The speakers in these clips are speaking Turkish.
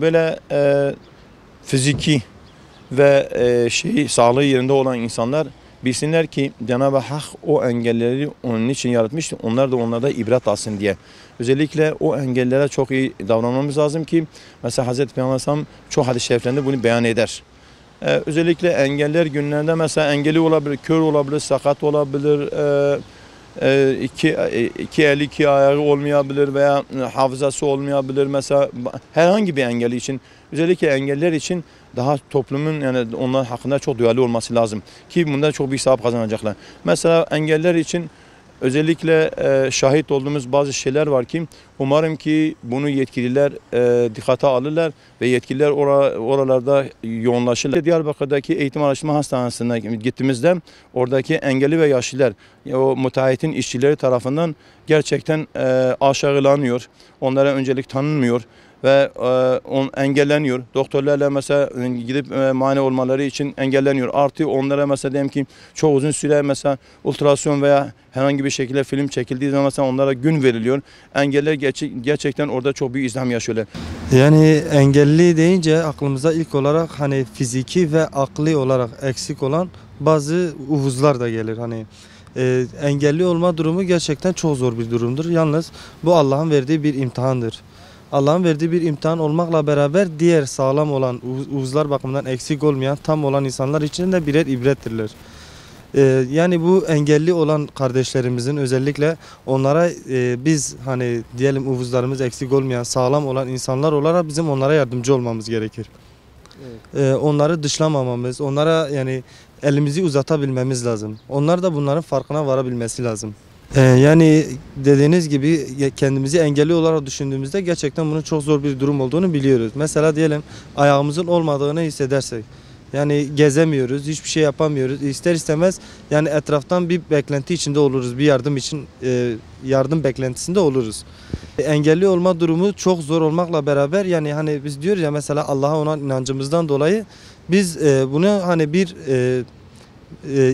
böyle fiziki ve sağlığı yerinde olan insanlar bilsinler ki Cenab-ı Hak o engelleri onun için yaratmıştı. Onlar da onlarda ibret alsın diye. Özellikle o engellere çok iyi davranmamız lazım ki mesela Hazreti Peygamber Aleyhisselam çok hadis-i şeriflerinde bunu beyan eder. Özellikle engeller günlerinde mesela engeli olabilir, kör olabilir, sakat olabilir, iki eli iki ayağı olmayabilir veya hafızası olmayabilir. Mesela herhangi bir engeli için, özellikle engeller için daha toplumun yani onlar hakkında çok duyarlı olması lazım ki bundan çok bir sevap kazanacaklar. Mesela engeller için özellikle şahit olduğumuz bazı şeyler var ki umarım ki bunu yetkililer dikkate alırlar ve yetkililer oralarda yoğunlaşırlar. Diyarbakır'daki Eğitim Araştırma Hastanesi'ne gittiğimizde oradaki engelli ve yaşlılar o müteahhitin işçileri tarafından gerçekten aşağılanıyor. Onlara öncelik tanınmıyor ve engelleniyor. Doktorlarla mesela gidip muayene olmaları için engelleniyor. Artı onlara mesela diyelim ki çok uzun süre mesela ultrason veya herhangi bir şekilde film çekildiği zaman mesela onlara gün veriliyor. Engeller gerçekten orada çok büyük izdiham yaşıyorlar. Yani engelli deyince aklımıza ilk olarak hani fiziki ve akli olarak eksik olan bazı uvuzlar da gelir. Hani engelli olma durumu gerçekten çok zor bir durumdur. Yalnız bu Allah'ın verdiği bir imtihandır. Allah'ın verdiği bir imtihan olmakla beraber diğer sağlam olan, uzuvlar bakımından eksik olmayan, tam olan insanlar için de birer ibrettirler. Yani bu engelli olan kardeşlerimizin özellikle onlara biz hani diyelim uvuzlarımız eksik olmayan, sağlam olan insanlar olarak bizim onlara yardımcı olmamız gerekir. Evet. Onları dışlamamamız, onlara yani elimizi uzatabilmemiz lazım. Onlar da bunların farkına varabilmesi lazım. Yani dediğiniz gibi kendimizi engelli olarak düşündüğümüzde gerçekten bunun çok zor bir durum olduğunu biliyoruz. Mesela diyelim ayağımızın olmadığını hissedersek, yani gezemiyoruz, hiçbir şey yapamıyoruz. İster istemez yani etraftan bir beklenti içinde oluruz, bir yardım için yardım beklentisinde oluruz. Engelli olma durumu çok zor olmakla beraber yani hani biz diyoruz ya mesela Allah'a olan inancımızdan dolayı biz bunu hani bir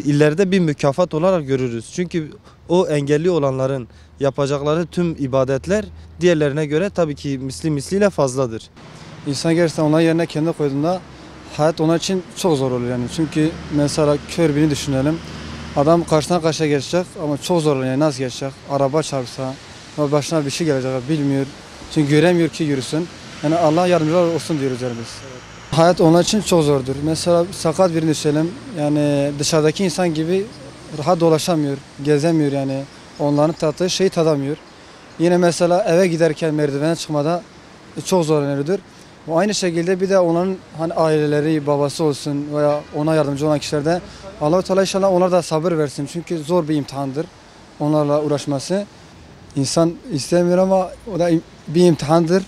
ileride bir mükafat olarak görürüz. Çünkü o engelli olanların yapacakları tüm ibadetler diğerlerine göre tabii ki misliyle fazladır. İnsan gerçekten onların yerine kendini koyduğunda hayat onlar için çok zor olur yani. Çünkü mesela kör birini düşünelim. Adam karşıdan karşıya geçecek ama çok zor olur yani nasıl geçecek? Araba çarpsa, başına bir şey gelecek bilmiyor. Çünkü göremiyor ki yürüsün. Yani Allah yardımcılar olsun diyoruz yani biz. Evet. Hayat onlar için çok zordur. Mesela sakat birini düşünelim. Yani dışarıdaki insan gibi rahat dolaşamıyor, gezemiyor yani. Onların tattığı şeyi tadamıyor. Yine mesela eve giderken merdivene çıkmada çok zorlanıyordur. Aynı şekilde bir de onların hani aileleri, babası olsun veya ona yardımcı olan kişiler de Allah-u Teala inşallah onlara da sabır versin. Çünkü zor bir imtihandır onlarla uğraşması. İnsan istemiyor ama o da bir imtihandır.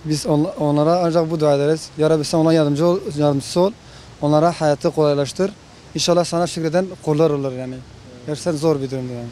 Biz onlara ancak bu dua ederiz. Ya Rabbi sen ona yardımcısı ol. Onlara hayatı kolaylaştır. İnşallah sana şükreden kullar olur yani. Gerçekten zor bir durumdur yani.